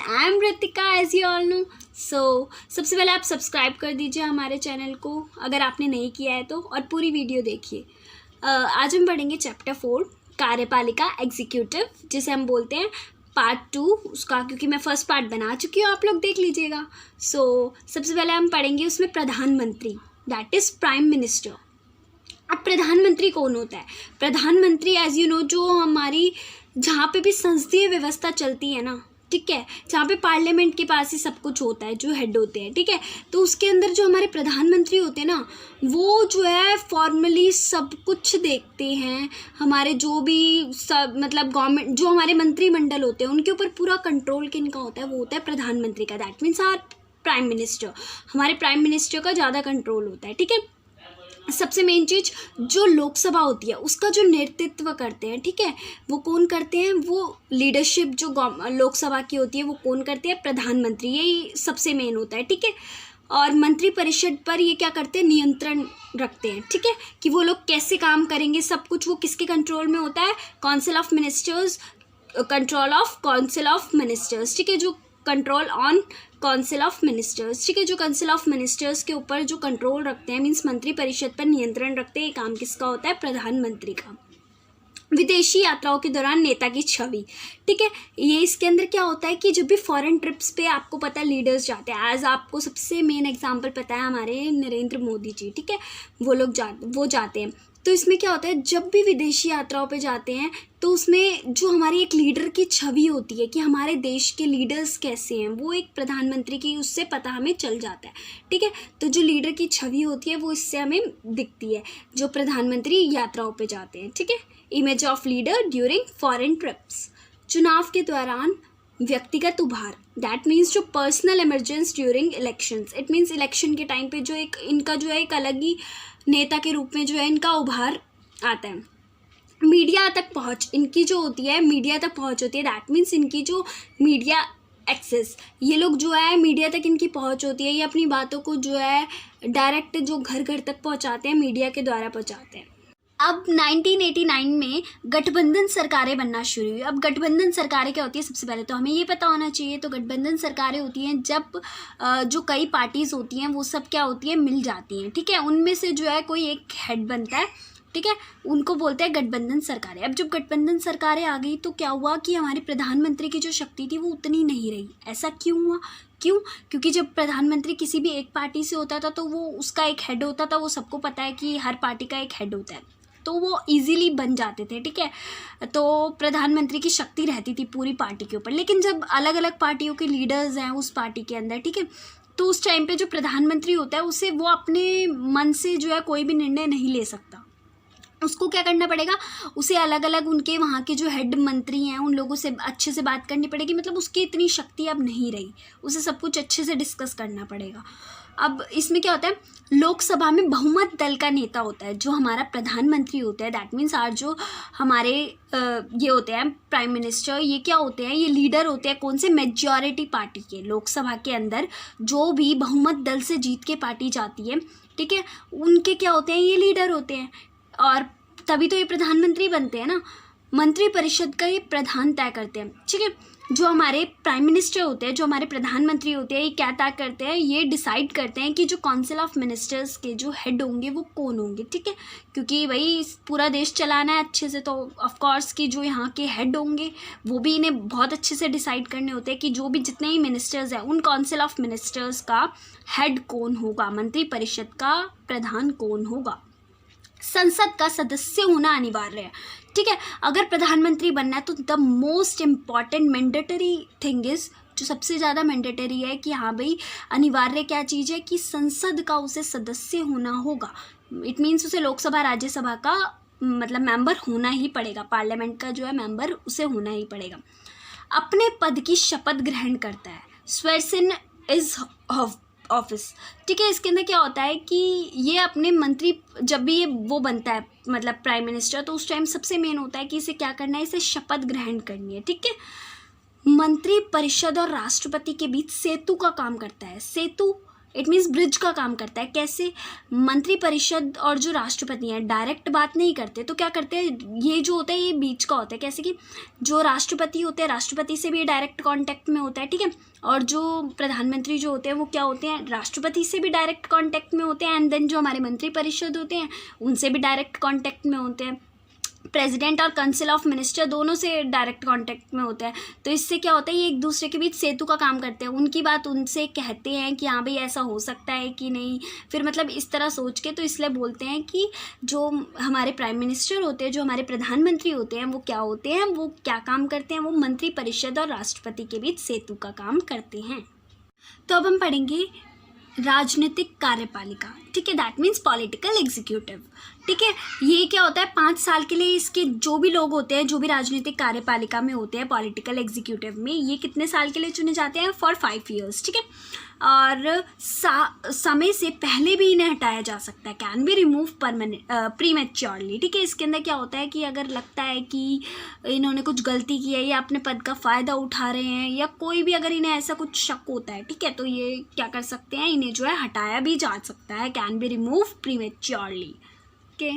I am Ritika as you all know. सबसे पहले आप सब्सक्राइब कर दीजिए हमारे चैनल को अगर आपने नहीं किया है तो, और पूरी वीडियो देखिए। आज हम पढ़ेंगे चैप्टर 4 कार्यपालिका एग्जीक्यूटिव, जिसे हम बोलते हैं पार्ट 2 उसका, क्योंकि मैं फर्स्ट पार्ट बना चुकी हूँ, आप लोग देख लीजिएगा। सबसे पहले हम पढ़ेंगे उसमें प्रधानमंत्री, दैट इज़ प्राइम मिनिस्टर। अब प्रधानमंत्री कौन होता है? प्रधानमंत्री एज यू नो जो हमारी जहाँ पे भी संसदीय व्यवस्था चलती है ना, ठीक है, जहाँ पे पार्लियामेंट के पास ही सब कुछ होता है, जो हेड होते हैं, ठीक है, तो उसके अंदर जो हमारे प्रधानमंत्री होते हैं ना, वो जो है फॉर्मली सब कुछ देखते हैं। हमारे जो भी सब मतलब गवर्नमेंट जो हमारे मंत्रिमंडल होते हैं उनके ऊपर पूरा कंट्रोल किनका होता है? वो होता है प्रधानमंत्री का। That means our prime minister. हमारे प्राइम मिनिस्टर का ज़्यादा कंट्रोल होता है, ठीक है। सबसे मेन चीज़ जो लोकसभा होती है उसका जो नेतृत्व करते हैं, ठीक है, वो कौन करते हैं? वो लीडरशिप जो लोकसभा की होती है वो कौन करते हैं? प्रधानमंत्री। यही सबसे मेन होता है, ठीक है। और मंत्रिपरिषद पर ये क्या करते हैं? नियंत्रण रखते हैं, ठीक है, कि वो लोग कैसे काम करेंगे, सब कुछ वो किसके कंट्रोल में होता है? Council of ministers, control of council of ministers, ठीक है, जो control on council of ministers, ठीक है, जो काउंसिल ऑफ मिनिस्टर्स के ऊपर जो कंट्रोल रखते हैं, मीन्स मंत्रिपरिषद पर नियंत्रण रखते हैं। ये काम किसका होता है? प्रधानमंत्री का। विदेशी यात्राओं के दौरान नेता की छवि, ठीक है, ये इसके अंदर क्या होता है कि जब भी फॉरेन ट्रिप्स पे आपको पता है लीडर्स जाते हैं, एज आपको सबसे मेन एग्जांपल पता है हमारे नरेंद्र मोदी जी, ठीक है, वो जाते हैं। तो इसमें क्या होता है, जब भी विदेशी यात्राओं पे जाते हैं तो उसमें जो हमारी एक लीडर की छवि होती है कि हमारे देश के लीडर्स कैसे हैं, वो एक प्रधानमंत्री की उससे पता हमें चल जाता है, ठीक है। तो जो लीडर की छवि होती है वो इससे हमें दिखती है जो प्रधानमंत्री यात्राओं पे जाते हैं, ठीक है। Image of leader during foreign trips. चुनाव के दौरान व्यक्तिगत उभार, दैट मीन्स जो personal emergence during elections, it means election के टाइम पे जो एक इनका जो है एक अलग ही नेता के रूप में जो है इनका उभार आता है। मीडिया तक पहुंच इनकी जो होती है, मीडिया तक पहुंच होती है, दैट मीन्स इनकी जो मीडिया एक्सेस, ये लोग जो है मीडिया तक इनकी पहुंच होती है, ये अपनी बातों को जो है डायरेक्ट जो घर घर तक पहुंचाते हैं, मीडिया के द्वारा पहुंचाते हैं। अब 1989 में गठबंधन सरकारें बनना शुरू हुई। अब गठबंधन सरकारें क्या होती है? सबसे पहले तो हमें ये पता होना चाहिए। तो गठबंधन सरकारें होती हैं जब जो कई पार्टीज़ होती हैं वो सब क्या होती है? मिल जाती हैं, ठीक है, उनमें से जो है कोई एक हेड बनता है, ठीक है, उनको बोलते हैं गठबंधन सरकारें। अब जब गठबंधन सरकारें आ गई तो क्या हुआ कि हमारे प्रधानमंत्री की जो शक्ति थी वो उतनी नहीं रही। ऐसा क्यों हुआ? क्योंकि जब प्रधानमंत्री किसी भी एक पार्टी से होता था तो वो उसका एक हेड होता था, वो सबको पता है कि हर पार्टी का एक हेड होता है, तो वो इजीली बन जाते थे, ठीक है। तो प्रधानमंत्री की शक्ति रहती थी पूरी पार्टी के ऊपर। लेकिन जब अलग अलग पार्टियों के लीडर्स हैं उस पार्टी के अंदर, ठीक है, तो उस टाइम पे जो प्रधानमंत्री होता है उसे वो अपने मन से जो है कोई भी निर्णय नहीं ले सकता। उसको क्या करना पड़ेगा? उसे अलग अलग उनके वहाँ के जो हेड मंत्री हैं उन लोगों से अच्छे से बात करनी पड़ेगी। मतलब उसकी इतनी शक्ति अब नहीं रही, उसे सब कुछ अच्छे से डिस्कस करना पड़ेगा। अब इसमें क्या होता है, लोकसभा में बहुमत दल का नेता होता है जो हमारा प्रधानमंत्री होता है। दैट मीन्स आज जो हमारे ये होते हैं प्राइम मिनिस्टर, ये क्या होते हैं? ये लीडर होते हैं कौन से? मेजॉरिटी पार्टी के। लोकसभा के अंदर जो भी बहुमत दल से जीत के पार्टी जाती है, ठीक है, उनके क्या होते हैं? ये लीडर होते हैं, और तभी तो ये प्रधानमंत्री बनते हैं ना। मंत्रिपरिषद का ये प्रधान तय करते हैं, ठीक है। जो हमारे प्राइम मिनिस्टर होते हैं, जो हमारे प्रधानमंत्री होते हैं, ये क्या तय करते हैं? ये डिसाइड करते हैं कि जो काउंसिल ऑफ मिनिस्टर्स के जो हेड होंगे वो कौन होंगे, ठीक है, क्योंकि भाई पूरा देश चलाना है अच्छे से, तो ऑफ कोर्स कि जो यहाँ के हेड होंगे वो भी इन्हें बहुत अच्छे से डिसाइड करने होते हैं कि जो भी जितने ही मिनिस्टर्स हैं उन काउंसिल ऑफ मिनिस्टर्स का हेड कौन होगा, मंत्रिपरिषद का प्रधान कौन होगा। संसद का सदस्य होना अनिवार्य है, ठीक है। अगर प्रधानमंत्री बनना है तो the most important mandatory thing is, जो सबसे ज़्यादा मैंडेटरी है कि हाँ भाई अनिवार्य क्या चीज़ है कि संसद का उसे सदस्य होना होगा। इट मीन्स उसे लोकसभा राज्यसभा का मतलब मेंबर होना ही पड़ेगा, पार्लियामेंट का जो है मेंबर उसे होना ही पड़ेगा। अपने पद की शपथ ग्रहण करता है, स्वेयर्स इन इज ऑफिस, ठीक है। इसके अंदर क्या होता है कि ये अपने मंत्री जब भी ये वो बनता है मतलब प्राइम मिनिस्टर, तो उस टाइम सबसे मेन होता है कि इसे क्या करना है? इसे शपथ ग्रहण करनी है, ठीक है। मंत्री परिषद और राष्ट्रपति के बीच सेतु का काम करता है। सेतु इट मीन्स ब्रिज का काम करता है। कैसे? मंत्रिपरिषद और जो राष्ट्रपति हैं डायरेक्ट बात नहीं करते, तो क्या करते हैं, ये जो होता है ये बीच का होता है। कैसे कि जो राष्ट्रपति होते हैं, राष्ट्रपति से भी डायरेक्ट कांटेक्ट में होता है, ठीक है, और जो प्रधानमंत्री जो होते हैं वो क्या होते हैं, राष्ट्रपति से भी डायरेक्ट कांटेक्ट में होते हैं, एंड देन जो हमारे मंत्रिपरिषद होते हैं उनसे भी डायरेक्ट कांटेक्ट में होते हैं। प्रेसिडेंट और काउंसिल ऑफ मिनिस्टर दोनों से डायरेक्ट कांटेक्ट में होता है। तो इससे क्या होता है, ये एक दूसरे के बीच सेतु का काम करते हैं, उनकी बात उनसे कहते हैं कि हाँ भाई ऐसा हो सकता है कि नहीं, फिर मतलब इस तरह सोच के, तो इसलिए बोलते हैं कि जो हमारे प्राइम मिनिस्टर होते हैं, जो हमारे प्रधानमंत्री होते हैं, वो क्या होते हैं, वो क्या काम करते हैं, वो मंत्रिपरिषद और राष्ट्रपति के बीच सेतु का काम करते हैं। तो अब हम पढ़ेंगे राजनीतिक कार्यपालिका, ठीक है, दैट मीन्स पॉलिटिकल एग्जीक्यूटिव, ठीक है। ये क्या होता है, 5 साल के लिए इसके जो भी लोग होते हैं, जो भी राजनीतिक कार्यपालिका में होते हैं, पॉलिटिकल एग्जीक्यूटिव में, ये कितने साल के लिए चुने जाते हैं, फॉर 5 years, ठीक है। और समय से पहले भी इन्हें हटाया जा सकता है, कैन बी रिमूव प्रीमेच्योरली, ठीक है। इसके अंदर क्या होता है कि अगर लगता है कि इन्होंने कुछ गलती की है या अपने पद का फ़ायदा उठा रहे हैं, या कोई भी अगर इन्हें ऐसा कुछ शक होता है, ठीक है, तो ये क्या कर सकते हैं, इन्हें जो है हटाया भी जा सकता है, can be remove prematurely, okay.